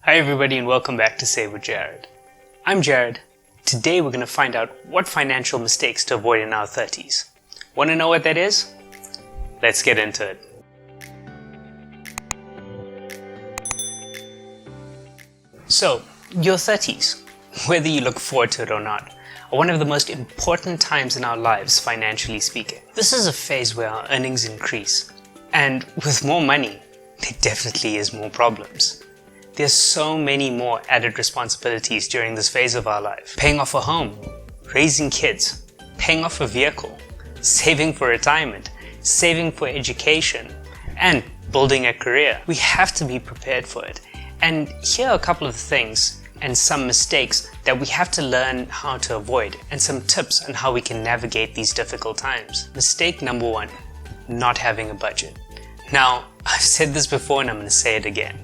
Hi everybody and welcome back to Save with Jarod. I'm Jarod. Today we're going to find out what financial mistakes to avoid in our 30s. Want to know what that is? Let's get into it. So, your 30s, whether you look forward to it or not, are one of the most important times in our lives financially speaking. This is a phase where our earnings increase, and with more money, there definitely is more problems. There's so many more added responsibilities during this phase of our life. Paying off a home, raising kids, paying off a vehicle, saving for retirement, saving for education, and building a career. We have to be prepared for it. And here are a couple of things and some mistakes that we have to learn how to avoid, and some tips on how we can navigate these difficult times. Mistake number 1, not having a budget. Now, I've said this before and I'm going to say it again.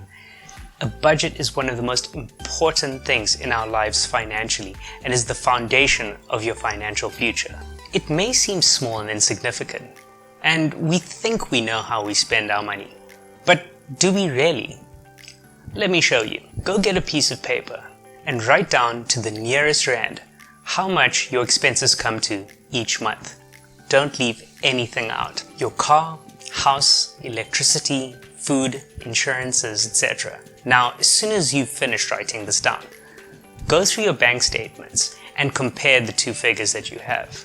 A budget is one of the most important things in our lives financially and is the foundation of your financial future. It may seem small and insignificant, and we think we know how we spend our money. But do we really? Let me show you. Go get a piece of paper and write down to the nearest rand how much your expenses come to each month. Don't leave anything out. Your car, house, electricity, food, insurances, etc. Now, as soon as you've finished writing this down, go through your bank statements and compare the two figures that you have.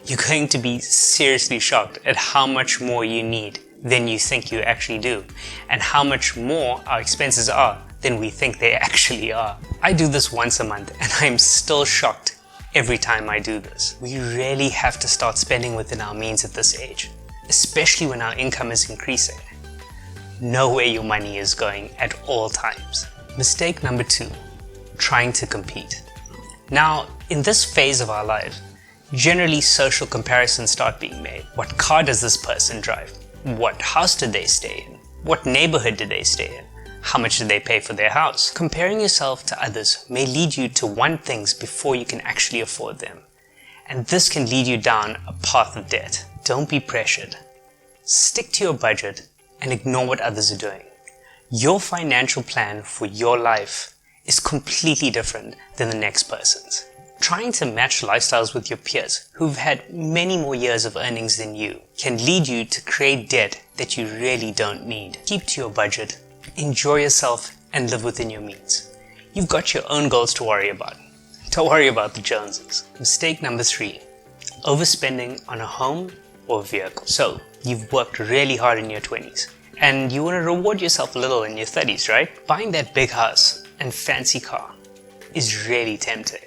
You're going to be seriously shocked at how much more you need than you think you actually do, and how much more our expenses are than we think they actually are. I do this once a month and I'm still shocked every time I do this. We really have to start spending within our means at this age, especially when our income is increasing. Know where your money is going at all times. Mistake number 2, trying to compete. Now, in this phase of our lives, generally social comparisons start being made. What car does this person drive? What house did they stay in? What neighborhood did they stay in? How much did they pay for their house? Comparing yourself to others may lead you to want things before you can actually afford them. And this can lead you down a path of debt. Don't be pressured. Stick to your budget and ignore what others are doing. Your financial plan for your life is completely different than the next person's. Trying to match lifestyles with your peers who've had many more years of earnings than you can lead you to create debt that you really don't need. Keep to your budget, enjoy yourself, and live within your means. You've got your own goals to worry about. Don't worry about the Joneses. Mistake number 3, overspending on a home or vehicle. So, you've worked really hard in your 20s and you want to reward yourself a little in your 30s, right? Buying that big house and fancy car is really tempting.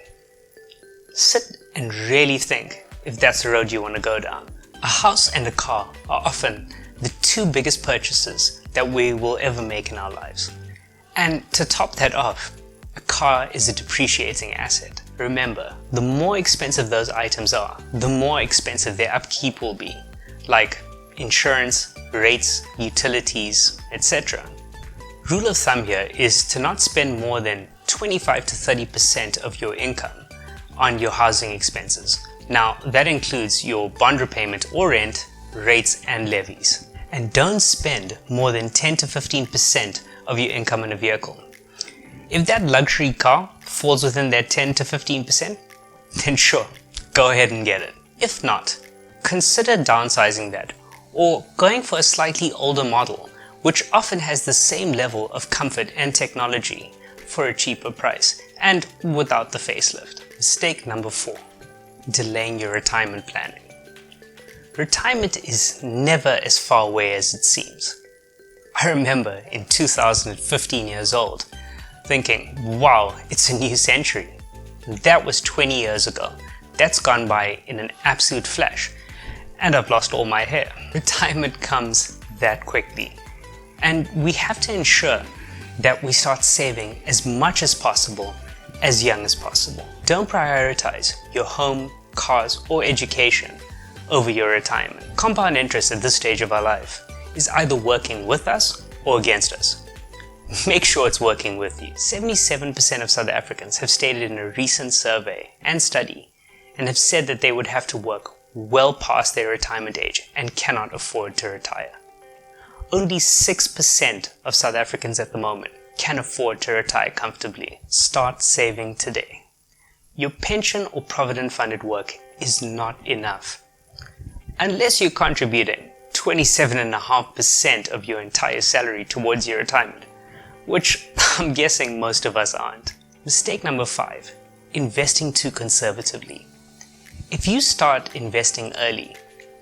Sit and really think if that's the road you want to go down. A house and a car are often the 2 biggest purchases that we will ever make in our lives. And to top that off, a car is a depreciating asset. Remember, the more expensive those items are, the more expensive their upkeep will be, like insurance, rates, utilities, etc. Rule of thumb here is to not spend more than 25 to 30% of your income on your housing expenses. Now, that includes your bond repayment or rent, rates and levies. And don't spend more than 10 to 15% of your income on a vehicle. If that luxury car falls within that 10 to 15%, then sure, go ahead and get it. If not, consider downsizing that or going for a slightly older model, which often has the same level of comfort and technology for a cheaper price and without the facelift. Mistake number 4, delaying your retirement planning. Retirement is never as far away as it seems. I remember in 2015 years old thinking, wow, it's a new century. That was 20 years ago. That's gone by in an absolute flash, and I've lost all my hair. Retirement comes that quickly, and we have to ensure that we start saving as much as possible as young as possible. Don't prioritize your home, cars, or education over your retirement. Compound interest at this stage of our life is either working with us or against us. Make sure it's working with you. 77% of South Africans have stated in a recent survey and study and have said that they would have to work well past their retirement age and cannot afford to retire. Only 6% of South Africans at the moment can afford to retire comfortably, start saving today. Your pension or provident fund at work is not enough. Unless you're contributing 27.5% of your entire salary towards your retirement, which I'm guessing most of us aren't. Mistake number 5, investing too conservatively. If you start investing early,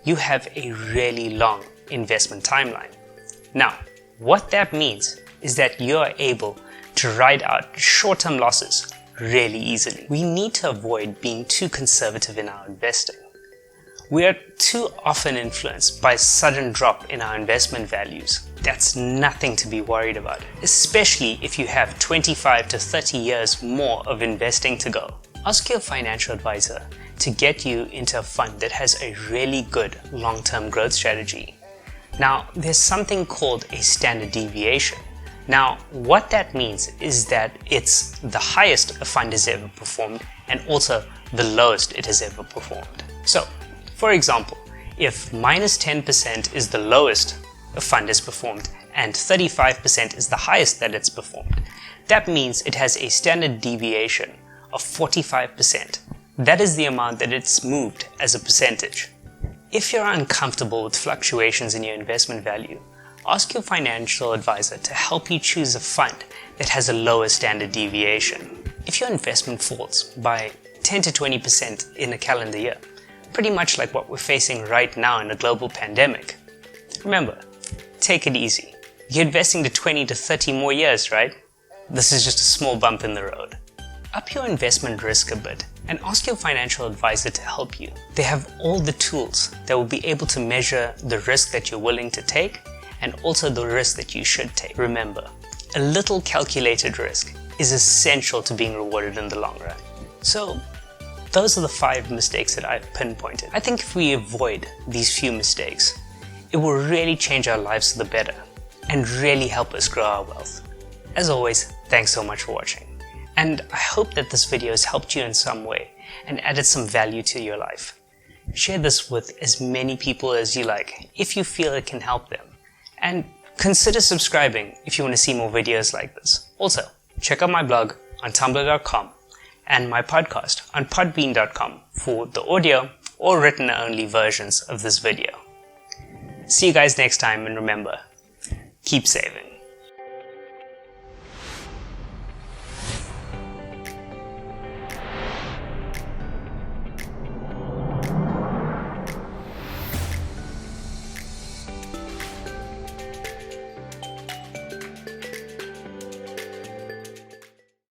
you have a really long investment timeline. Now, what that means is that you are able to ride out short-term losses really easily. We need to avoid being too conservative in our investing. We are too often influenced by a sudden drop in our investment values. That's nothing to be worried about, especially if you have 25 to 30 years more of investing to go. Ask your financial advisor to get you into a fund that has a really good long-term growth strategy. Now, there's something called a standard deviation. Now, what that means is that it's the highest a fund has ever performed and also the lowest it has ever performed. So, for example, if minus 10% is the lowest a fund has performed and 35% is the highest that it's performed, that means it has a standard deviation of 45%. That is the amount that it's moved as a percentage. If you're uncomfortable with fluctuations in your investment value, ask your financial advisor to help you choose a fund that has a lower standard deviation. If your investment falls by 10 to 20% in a calendar year, pretty much like what we're facing right now in a global pandemic, remember, take it easy. You're investing to 20 to 30 more years, right? This is just a small bump in the road. Up your investment risk a bit and ask your financial advisor to help you. They have all the tools that will be able to measure the risk that you're willing to take and also the risk that you should take. Remember, a little calculated risk is essential to being rewarded in the long run. So, those are the 5 mistakes that I've pinpointed. I think if we avoid these few mistakes, it will really change our lives for the better and really help us grow our wealth. As always, thanks so much for watching. And I hope that this video has helped you in some way and added some value to your life. Share this with as many people as you like if you feel it can help them. And consider subscribing if you want to see more videos like this. Also, check out my blog on tumblr.com and my podcast on podbean.com for the audio or written only versions of this video. See you guys next time, and remember, keep saving.